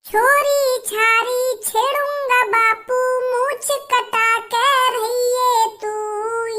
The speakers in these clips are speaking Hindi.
छोरी छारी छेड़ूंगा बापू, मूछ कटा के रहिए तू।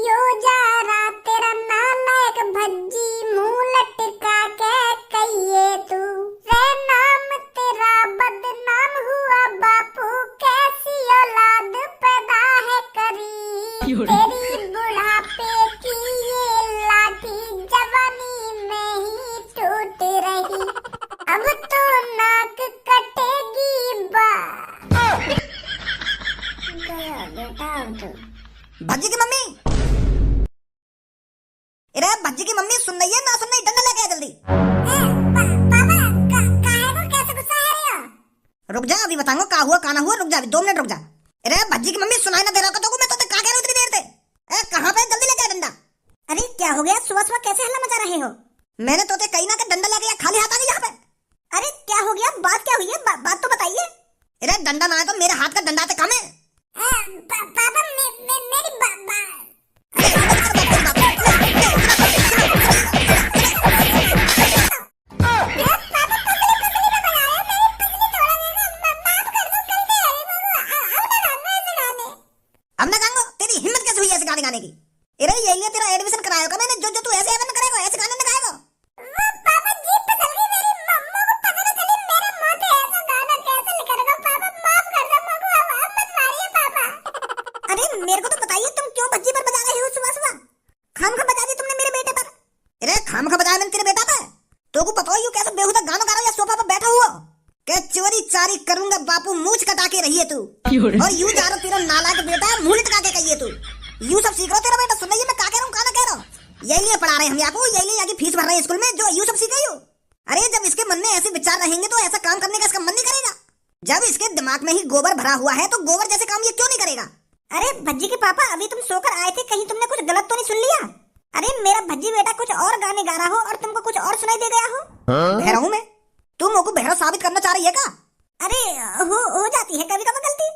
यो जा रहा तेरा नालायक भज्जी, मुंह लटका के कहिए तू। रे नाम तेरा बदनाम हुआ बापू, कैसी औलाद पैदा है करी। तेरी बुढ़ापे की ये लाठी जवानी में ही टूट रही, अब तो नाक कटेगी बा। गया बेटा अब तो। भज्जी की मम्मी, अरे भज्जी की मम्मी सुन रही है ना? सुन रही? डंडा लेके आ जल्दी। पापा काहे को कैसे गुस्सा है रे? रुक जा, अभी बताऊंगा का हुआ का ना हुआ। रुक जा, अभी 2 मिनट रुक जा। अरे भज्जी की मम्मी सुनाई ना दे रहा तो मैं तो कहा कह रहा हूं इतनी देर से? कहां पे? जल्दी लेके आ डंडा। अरे क्या हो गया? सुबह सुबह कैसे हल्ला मचा रहे हो? मैंने तो कहीं ना डंडा लेके या खाली हाथ आ गई यहाँ पे। अरे क्या हो गया? बात क्या हुई है? बात तो बताइए। अरे डंडा ना है तो मेरे हाथ का डंडा तो कम है। पापा मेरी अब ना गांगो, तेरी हिम्मत कैसे हुई ऐसे गाने गाने की? अरे ये लिए तेरा एडमिशन कराया होगा मैंने, जो तू ऐसे एवन करेगा ऐसे गाने ना गाएगा। पापा जीप पे चल गई मेरी, मम्मा को पता ना चली मेरा मुंह से ऐसा गाना कैसे निकलेगा। पापा माफ कर दो मम्मा, अब मत मारिए पापा। अरे मेरे को तो बताइए तुम क्यों भज्जी पर बजा रही हो सुबह सुबह? खामखा बजा दी तुमने मेरे बेटे पर। अरे खामखा बजाया मैंने तेरे बेटा पे? तो को पता ही कैसे बेहुदा गाना गा रहा है या सोफा पर बैठा हुआ क्या? चोरी चारी करूंगा बापू, मूछ कटा के रहिए तू। और यूं जा रहा तेरा नालायक बेटा, मुंह लटका के कहिए तू। यूं सब सीख रहा तेरा बेटा। सुन रही मैं का कह रहा हूं, का ना कह रहा हूं? यही लिए पढ़ा रहे हम आपको, यही लिए आगे फीस भर रहे हैं स्कूल में, जो यूं सब सीख रही हो। अरे जब इसके मन में ऐसे विचार रहेंगे तो ऐसा काम करने का इसका मन नहीं करेगा। जब इसके दिमाग में ही गोबर भरा हुआ है तो गोबर जैसे काम ये क्यों नहीं करेगा? अरे भज्जी के पापा, अभी तुम सोकर आए थे, कहीं तुमने कुछ गलत तो नहीं सुन लिया? अरे मेरा भज्जी बेटा कुछ और गाने गा रहा हो और तुमको कुछ और सुनाई दे गया हो। बहरा हूं मैं? तुम मुझको बहरा साबित करना चाह रही है क्या? अरे हो जाती है कभी कभी गलती।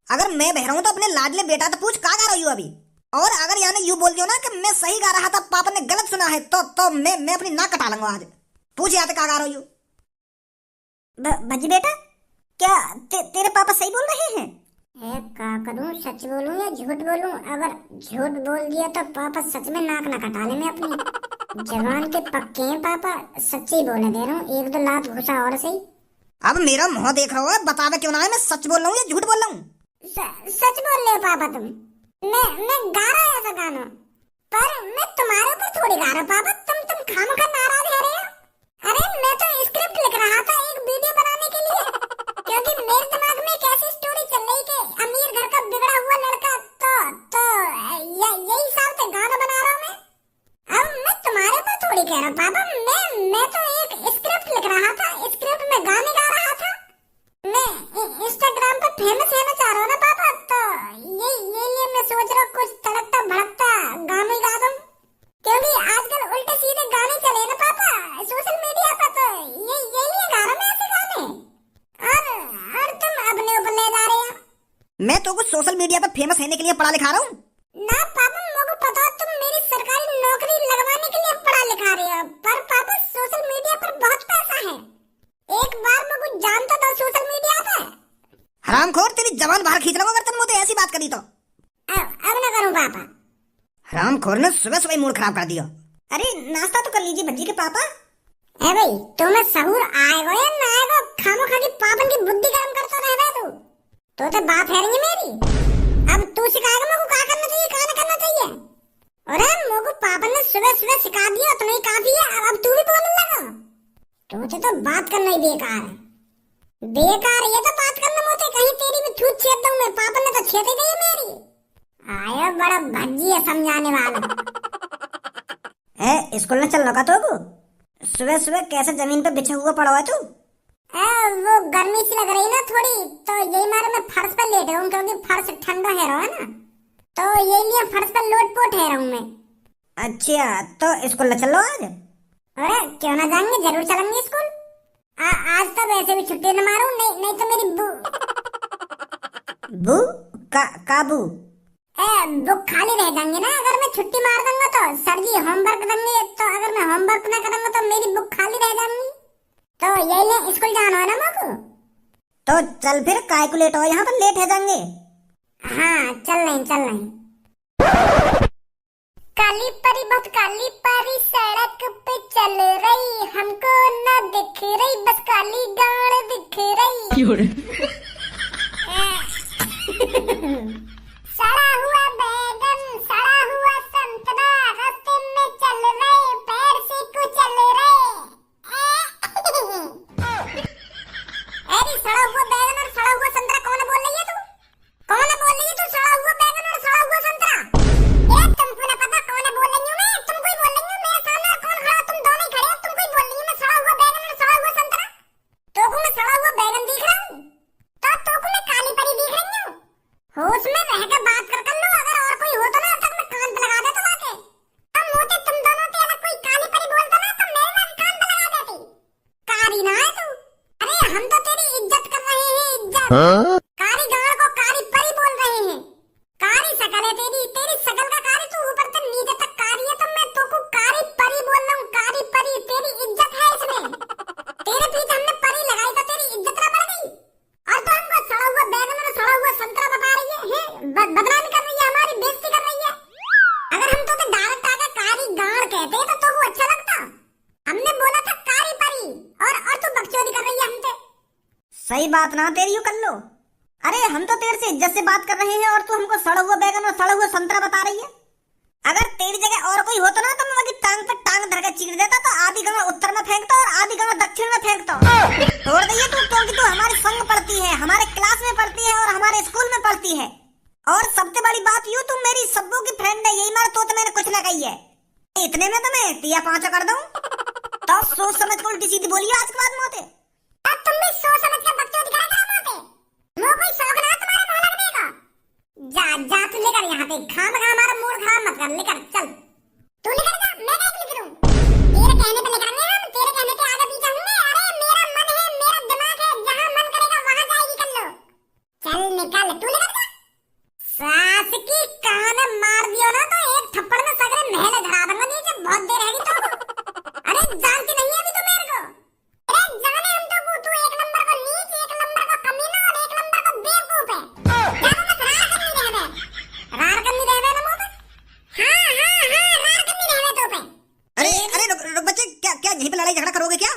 अगर मैं बहरा हूं तो अपने लाडले बेटा तो पूछ का गा रही हूं अभी। और अगर यानी यूं बोल दियो ना कि मैं सही गा रहा था, पापा ने गलत सुना है, तो मैं अपनी नाक कटा लूंगा आज। पूछ या तो का गा रही हूं। भज्जी बेटा, क्या तेरे पापा सही बोल रहे हैं? क्या करूं, सच बोलूं या झूठ बोलूं? अगर झूठ बोल दिया तो पापा सच में नाक ना कटा ले। मैं अपनी जवान के पक्के हैं पापा, सच्ची बोलने दे रहा हूँ। 1-2 लात घुसा और सही। अब मेरा मुंह देख रहा हो, बतावे क्यों ना है मैं सच बोल रहा हूँ या झूठ बोल रहा हूँ? सच बोल रहे हो पापा तुम। मैं गा रहा है ऐसा गाना, पर मैं तुम्हारे ऊपर थोड़ी गा रहा हूँ पापा। तुम खामखा नाराज है रहे हो। अरे मैं तो स्क्रिप्ट लिख रहा था एक वीडियो बनाने के लिए, क्योंकि मेरे दिमाग में एक ऐसी स्टोरी चल रही कि अमीर घर का बिगड़ा हुआ लड़का, तो यही हिसाब से गाना बना रहा हूँ मैं। अब मैं तुम्हारे ऊपर थोड़ी कह रहा हूँ पापा। मैं तो एक स्क्रिप्ट लिख रहा था, स्क्रिप्ट में गाने गा रहा था। मैं इंस्टाग्राम पर फेमस होना चाह रहा हूँ ना पापा, तो ये लिए मैं सोच रहा हूँ कुछ तड़कता भड़कता गाना गा दूं, क्योंकि आजकल उल्टे सीधे गाने चले ना पापा सोशल मीडिया पर। तो ये लिए गा रहा हूँ मैं ऐसे गाने, और तुम अपने ऊपर ले जा रहे हो। मैं तो कुछ सोशल मीडिया पर फेमस होने के लिए पढ़ा लिखा रहा हूँ ना पापा। मुझे पता तुम मेरी सरकारी नौकरी लगवाने के लिए पढ़ा लिखा रहे हो, पर पापा सोशल मीडिया पर बहुत पैसा है। एक बार मैं कुछ जानता था सोशल मीडिया पे। हरामखोर, तेरी जबान बाहर खींच रहा हूँ अगर तुम मुझे ऐसी बात करी तो। अब ना करूँ पापा। हरामखोर ने सुबह सुबह मूड खराब कर दिया। अरे नाश्ता तो कर लीजिए भज्जी के पापा। ए भाई तुम्हें सहूर आएगा या ना आएगा, खामो खा के पापन की बुद्धि गर्म करता रहता है तू। तो बात है मेरी। अब तू सिखाएगा मुझको क्या करना चाहिए क्या नहीं करना चाहिए। अरे मुझको पापन ने सुबह सुबह सिखा दिया तो नहीं काफी है, अब तू भी बोलने लगा। तुझे तो बात करना ही बेकार है। बेकार ये तो बात करना मुझे, कहीं तेरी भी छूट छेद दूं मैं। पापन ने तो छेद ही दी मेरी। आया बड़ा भज्जी है समझाने वाला। स्कूल में चल रहा तो को सुबह सुबह कैसे जमीन पे बिछा हुआ पड़ा हुआ है तू? वो गर्मी सी लग रही ना थोड़ी, तो यही मारे मैं फर्श पर लेट रहा हूँ, क्योंकि फर्श ठंडा है रहा है ना, तो यही लिए फर्श पर लोट-पोट है रहा हूँ मैं। अच्छा तो स्कूल न चल लो आज? अरे क्यों ना जाएंगे, जरूर चलेंगे स्कूल। आज तो वैसे भी छुट्टी न मारूं, नहीं तो मेरी बू का बू बुक खाली रह जाएंगे ना अगर मैं छुट्टी मार दूंगा तो। सर जी होमवर्क देंगे, तो अगर मैं होमवर्क ना करूंगा तो मेरी बुक खाली रह जाएंगी। तो यही ले स्कूल जाना है ना मुझको। तो चल फिर, कैलकुलेट हो, यहाँ पर लेट है जाएंगे। हाँ चल नहीं। काली परी बहुत काली परी सड़क पे चल रही, हमको ना दिख रही, बस काली गाड़ दिख रही। सड़ा हुआ बैगन, सड़ा हुआ संतरा, रास्ते में चल रहे, पैर से कुचल रहे। अरे सड़ा हुआ बैगन और सड़ा हुआ संतरा कौन बोल रही है तू? कौन बोल रही है तू? सड़ा हुआ बैगन और सड़ा हुआ संतरा? ये तुमको ना पता कौन बोल रही हूँ मैं? तुम कोई बोल रही हो मेरे सामने और कौन खड़ा? तुम दोनों ही खड़े हो। तुम कोई बोल रही हो मैं सड़ा हुआ बैगन और सड़ा हुआ संतरा? तोको मैं सड़ा हुआ बैगन दिख रहा हूँ तो तोको मैं काली परी दिख रही हूँ? होश में रहकर बात कर लो। अगर और कोई हो तो ना अब तक मैं कान पे लगा देता आके। अब मोटे तुम दोनों के अलग कोई काली परी बोलता ना तो मेरे ना कान पे लगा देती। कारी ना है तू। अरे हम तो तेरी इज्जत कर रहे हैं, इज्जत। कारी गाड़ को कारी परी बोल रहे हैं। कारी शकल है तेरी शकल का कारी, तू ऊपर से नीचे तक कारी है, तो मैं तुमको कारी परी बोल रहा हूँ। कारी परी, तेरी इज्जत है इसमें। तेरे पीछे हमने परी लगाई तो तेरी इज्जत ना बढ़ गई, और तो हमको सड़ा हुआ बैगन और सड़ा हुआ संतरा बता रही है, बदनामी कर रही है, हमारी बेइज्जती कर रही है। अगर हम तो डायरेक्ट आकर कारी गाड़ कहते तो वो अच्छा लगता। हमने बोला था कारी परी, और तू बकचोदी कर रही है हमसे। सही बात ना तेरी, कर लो। अरे हम तो तेरे से इज्जत से बात कर रहे हैं और तू हमको सड़ा हुआ बैगन और सड़ा हुआ संतरा बता रही है। अगर तेरी जगह और कोई होता ना तो मैं वही टांग पे टांग धर के चीर देता, तो आधी गंगा उत्तर में फेंकता और आधी गंगा दक्षिण में फेंकता। छोड़ दइए तू, क्योंकि तू हमारे संग पढ़ती है, हमारे क्लास में पढ़ती है और हमारे स्कूल में पढ़ती है। और सबसे बड़ी बात यूँ तुम मेरी सब्बू की फ्रेंड है, यही मार तो मैंने कुछ ना कही है। इतने में तो मैं तिया पांचा कर दूं। तो सोच समझ को उल्टी सीधी बोलिए आज के बाद मोते। अब तुम भी सोच समझ के बकचोदी करा करो मोटे। मुझे कोई शौक ना तुम्हारे मुंह लगने का। जा तू लेकर यहाँ पे खाम खा हमारा मूड खराब मत कर। लेकर चल, तू लेकर जा, मैं क्या लिख लूं? तेरे कहने पे लेकर आए हम, तेरे कहने पे आगे पीछे होंगे। अरे मेरा मन है, मेरा दिमाग है, जहाँ मन करेगा वहाँ जाएगी कर लो। चल निकल, तू लेकर जा। सास की कान में मार दियो ना तो एक थप्पड़ में सगरे महल धरा दूंगा नीचे। बहुत देर है तो। अरे जानती नहीं है अभी तो मेरे को। अरे जाने हम तो तू एक नंबर को नीच, एक नंबर को कमीना और एक नंबर को बेवकूफ है। जानो मत रार करनी रह ना मोटे। हाँ रार करनी रह तो पे। अरे रुक बच्चे, क्या यहीं पे लड़ाई झगड़ा करोगे क्या?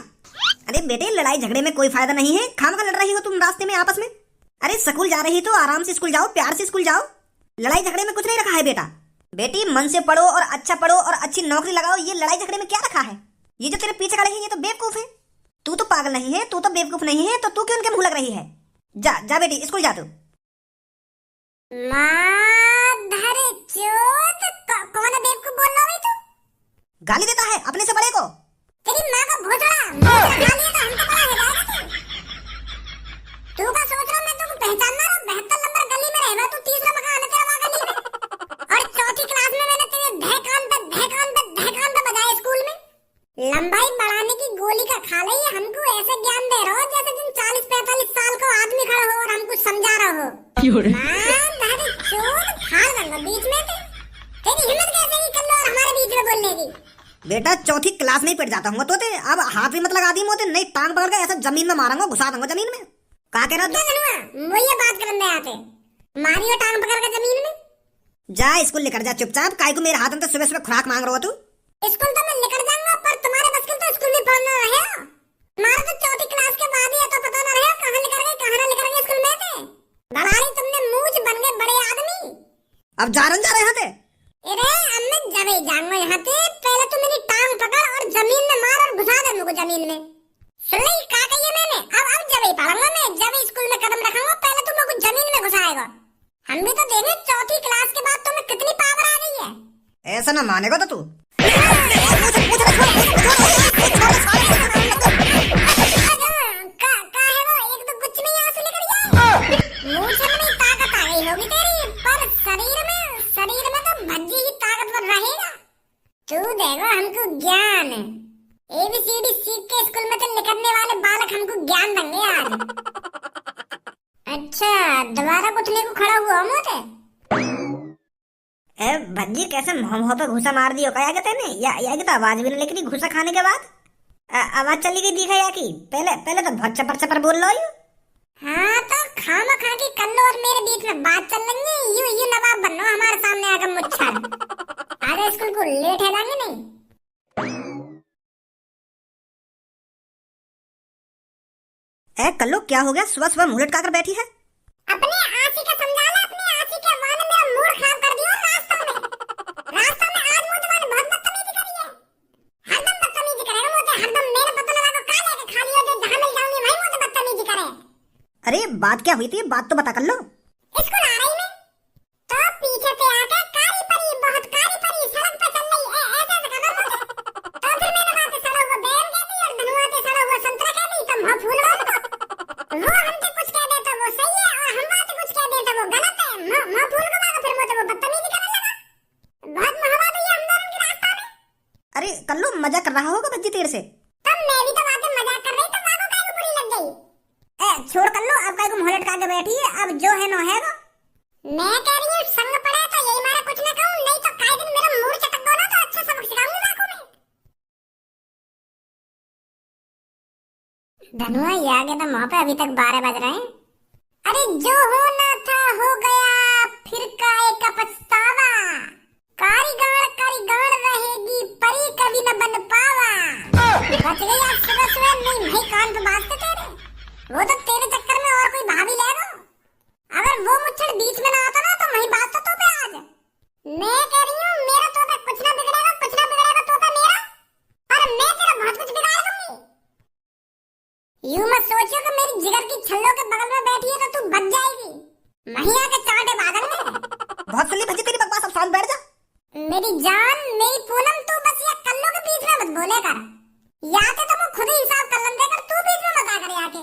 अरे बेटे, लड़ाई झगड़े में कोई फायदा नहीं है। खामखा लड़ रही हो तुम रास्ते में आपस में। अरे स्कूल जा रही तो आराम से स्कूल जाओ, प्यार से स्कूल जाओ। लड़ाई झगड़े में कुछ नहीं रखा है बेटा। बेटी मन से पढ़ो और अच्छा पढ़ो और अच्छी नौकरी लगाओ। ये लड़ाई झगड़े में क्या रखा है? ये जो तेरे पीछे खड़े हैं ये तो बेवकूफ है। तू तो पागल नहीं है, तू तो बेवकूफ नहीं है, तो तू क्यों उनके मुंह लग रही है? जा बेटी स्कूल जा तू। माधर चोद, कौन बेवकूफ बोल रहा है तू? गाली देता है अपने से बड़े को। तेरी माँ का भोसड़ा खा लिया तो हमको पता है जाएगा तू। तू का सोच रहा मैं तुमको पहचानना रहा? 72 नंबर गली में रहना, तू तीसरा मकान है तेरा वहाँ गली में। और चौथी क्लास में मैंने तेरे धहकान पे बजाया स्कूल में। लंबाई बढ़ाने की गोली का खा ले। हमको ऐसे ज्ञान दे रहा हो जैसे तुम 40-45 साल को आदमी खड़ा हो और हमको समझा रहा हो। बीच में तेरी हिम्मत कैसे की कर लो और हमारे बीच में बोलने की? बेटा चौथी क्लास में ही पड़ जाता हूँ तो ते अब हाथ भी मत लगा दी मोते, नहीं टांग पकड़ के ऐसा जमीन में मारूंगा, घुसा दूंगा जमीन में। कहा कह रहा वो ये बात करने आते मारियो टांग पकड़ के जमीन में। जा स्कूल लेकर जा चुपचाप। काय को मेरे हाथ में तो सुबह सुबह खुराक मांग रहा हो तू। स्कूल तो मैं लेकर जाऊंगा पर तुम्हारे बस की तो स्कूल में पढ़ना रहे। हमारे तो चौथी क्लास के बाद ही है तो पता ना रहे कहाँ लेकर गए कहाँ ना लेकर गए स्कूल में थे। दलाली तुमने मूंछ बन गए बड़े आदमी। अब जा रहे यहाँ थे। अरे अब मैं जब ही जाऊंगा यहाँ से पहले तो मेरी टांग पकड़ और जमीन में मार और घुसा दे मुझको जमीन में। सुन ली क्या कही मैंने? अब जब ही पढ़ूंगा मैं, जब ही स्कूल में कदम रखूंगा पहले तुम मुझको जमीन में घुसाएगा। हम भी तो देखें चौथी क्लास के बाद तुम्हें कितनी पावर आ गई है। ऐसा ना मानेगा तो तू। तू देखो हमको ज्ञान ABCD सीख के स्कूल में तो निकलने वाले बालक हमको ज्ञान देंगे यार। अच्छा दोबारा उठने को खड़ा हुआ मोटे। ए भज्जी कैसे मुंह पे घुसा मार दियो क्या कहते ने? या तो आवाज भी नहीं निकली घुसा खाने के बाद। आवाज चली गई दिखा या की? पहले तो बहुत चपर चपर बोल लो यू। हाँ तो खामा खा की कल्लो और मेरे बीच में बात चल रही है, यू नवाब बनो हमारे सामने आकर मुच्छर। आज स्कूल को लेट है जाएंगे नहीं। ए कल्लू क्या हो गया, सुबह सुबह मुंह लटका कर बैठी है? अपने आशी का समझा ला, अपने आशी के वाने मेरा मूड खराब कर दिया। रास्ता में आज मुझे मैंने बहुत बदतमीजी करी है। हरदम बदतमीजी करेगा मुझे, हरदम मेरे पता लगा को का लेके खा लिया, जो जहां मिल जाऊंगी वहीं मुझे बदतमीजी करे। अरे बात क्या हुई थी, बात तो बता कर लो। स्कूल आ रही मैं तो पीछे से आके कारी परी, बहुत कारी परी सड़क पे चल रही है, ऐसे से खबर मुझे। तो फिर मैंने वहां से सड़ा हुआ बैर कह दी और धनुआ से सड़ा हुआ संतरा कह दी, तो मुंह फूल रहा था। वो हमसे कुछ कह देता वो सही है और हम वहां से कुछ कह देता वो गलत है। मुंह फूल के बाद फिर मुझे वो बदतमीजी करने लगा। बहुत महवा दी हम दोनों की रास्ता में। अरे कल्लू मजाक कर रहा होगा भज्जी तेरे से। तब मैं भी तो बातें मजाक कर रही, तो बाबू काहे को बुरी लग गई। छोड़ कर लो, अब काहे को मुंह लटका के बैठी है, अब जो है नो है वो। मैं कह रही हूँ संग पड़ा तो यही मारा कुछ ना कहूँ, नहीं तो काहे दिन मेरा मूड चटक दो ना, तो अच्छा सबक सिखाऊंगी लाखों में। धनुआ ये आगे तो वहां पे अभी तक 12 बज रहे हैं। अरे जो होना था हो गया, फिर काहे का पछतावा, कारीगर रहेगी परी कभी न बन पावा। बच गई आज सुबह सुबह, नहीं भाई कान पे बाजते तेरे, वो तो तेरे चक्कर में और कोई भाभी ले लो। अगर वो मुच्छड़ बीच में ना आता ना तो वही बात तो पे आज। मैं कह रही हूँ मेरा तो पे कुछ ना बिगड़ेगा तो पे मेरा, पर मैं तेरा बहुत कुछ बिगाड़ दूंगी। यूं मत सोचियो कि मेरी जिगर की छल्लों के बगल में बैठी है तो तू बच जाएगी, वहीं आके चाटे बादल में। बहुत सुन ली भज्जी तेरी बकवास, अब शांत बैठ जा। मेरी जान मेरी पूनम, तू बस ये कल्लों के बीच में मत बोले कर, या तो मैं खुद ही हिसाब कर लूं, देकर तू बीच में मत आ कर आके।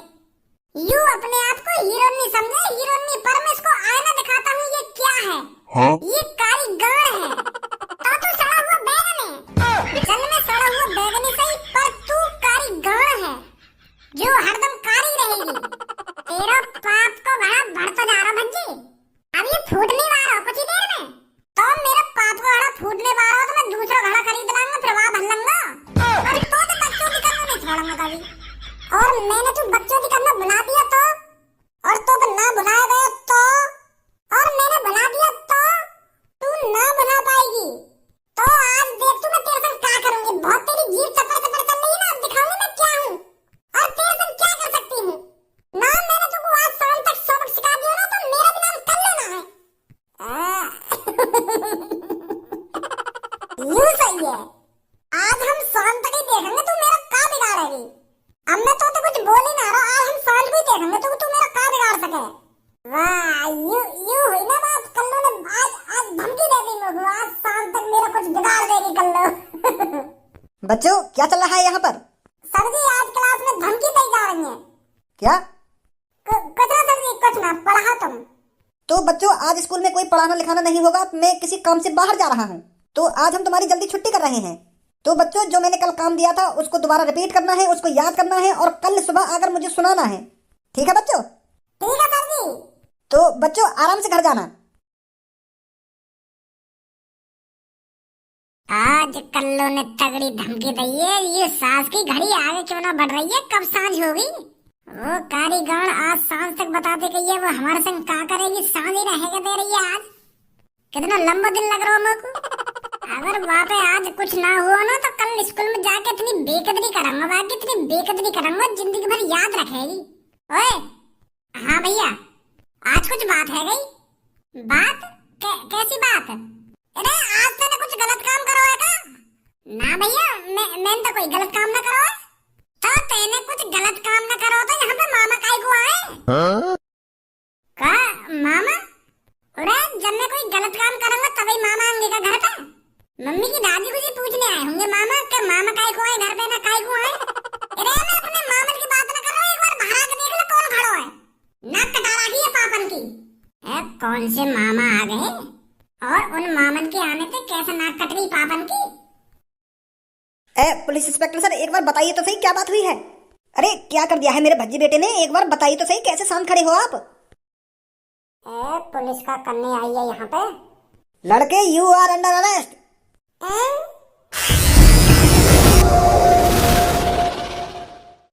यू अपने आप को हीरोइन नहीं समझे, हीरोइन नहीं, पर मैं इसको आईना दिखाता हूँ। ये क्या है? हाँ? ये कारीगर है। तो तू सड़ा हुआ बैगन है। चल मैं सड़ा हुआ बैगन ही सही, पर तू कारीगर है जो हरदम कारी रहेगी। तेरा पाप को बड़ा बढ़ता जा रहा भज्जी, अब ये फूटने वाला कुछ ही देर में। तो मेरा पाप को घड़ा फूटने वाला हो तो मैं दूसरा घड़ा खरीद लाऊंगा, फिर वहां भर लूंगा। और तो बच्चों की करना नहीं छोड़ूंगा कभी। और मैंने तो बच्चों की करना बुला दिया तो, और तो ना बुलाया गया तो, और मैंने बुला दिया तो तू ना बुला पाएगी। तो आज देख तू मैं तेरे संग क्या करूंगी। बहुत तेरी जीभ चपर चपर चल रही है ना, अब दिखाऊंगी मैं क्या हूँ और तेरे संग क्या कर सकती हूँ ना। मैंने तुमको आज शाम तक सबक सिखा दिया ना, तो मेरा भी नाम कर लेना है। यूं सही है, आज हम शाम तक ही देखेंगे तू मेरा क्या बिगाड़ेगी। अब मैं तो कुछ बोल ही ना रहा, आज हम शाम को ही देखेंगे तो तू मेरा क्या बिगाड़ सके। वाह यू हुई ना बात, कल्लू ने आज धमकी दे दी मुझे, आज शाम तक मेरा कुछ बिगाड़ देगी कल्लू। बच्चों क्या चल रहा है यहाँ पर? सर जी आज क्लास में धमकी दी जा रही है। क्या? कुछ ना सर जी, कुछ ना, पढ़ा तुम। तो बच्चों आज स्कूल में कोई पढ़ाना लिखाना नहीं होगा, मैं किसी काम से बाहर जा रहा हूँ, तो आज हम तुम्हारी जल्दी छुट्टी कर रहे हैं। तो बच्चों जो मैंने कल काम दिया था उसको दोबारा रिपीट करना है, उसको याद करना है और कल सुबह आकर मुझे सुनाना है। ठीक है बच्चों? ठीक है सर जी। तो बच्चों आराम से घर जाना। आज कल्लू ने तगड़ी धमकी दी है। ये सांस की घड़ी आगे क्यों ना बढ़ रही है, कब सांझ होगी। वो कारीगर आज सांझ तक बताते कि ये वो हमारे संग क्या करेगी, सांझ ही रहेगा दे रही है। आज कितना लंबा दिन लग रहा है मेरे को। अगर वहाँ पे आज कुछ ना हुआ ना तो कल स्कूल में जाके इतनी बेकदरी करूंगा, बाकी इतनी बेकदरी करूंगा जिंदगी भर याद रखेगी। ओए हाँ भैया, आज कुछ बात है गई। बात कैसी बात? अरे आज तूने कुछ गलत काम करो है का? ना भैया मैंने तो कोई गलत काम ना करो है। तो तेने कुछ गलत काम ना करो तो यहाँ पे मामा काहे को आए? का मामा? अरे जब मैं कोई गलत काम करूंगा तभी मामा आएंगे का घर पे। मम्मी की दादी को जी पूछने आए होंगे मामा के मामा काहे को आए घर पे, ना काहे को आए। अरे मैं अपने मामा की बात ना कर रहा हूँ, एक बार बाहर आके देख ले कौन खड़ा है। नाक कटा रखी है पापन की। कौन से मामा आ गए और उन मामन के आने से कैसे नाक कट गई पापन की। पुलिस इंस्पेक्टर सर एक बार बताइए तो सही क्या बात हुई है। अरे क्या कर दिया है मेरे भज्जी बेटे ने, एक बार बताइए तो सही, कैसे शांत खड़े हो आप। पुलिस का करने आई है यहाँ पे। लड़के यू आर अंडर अरेस्ट।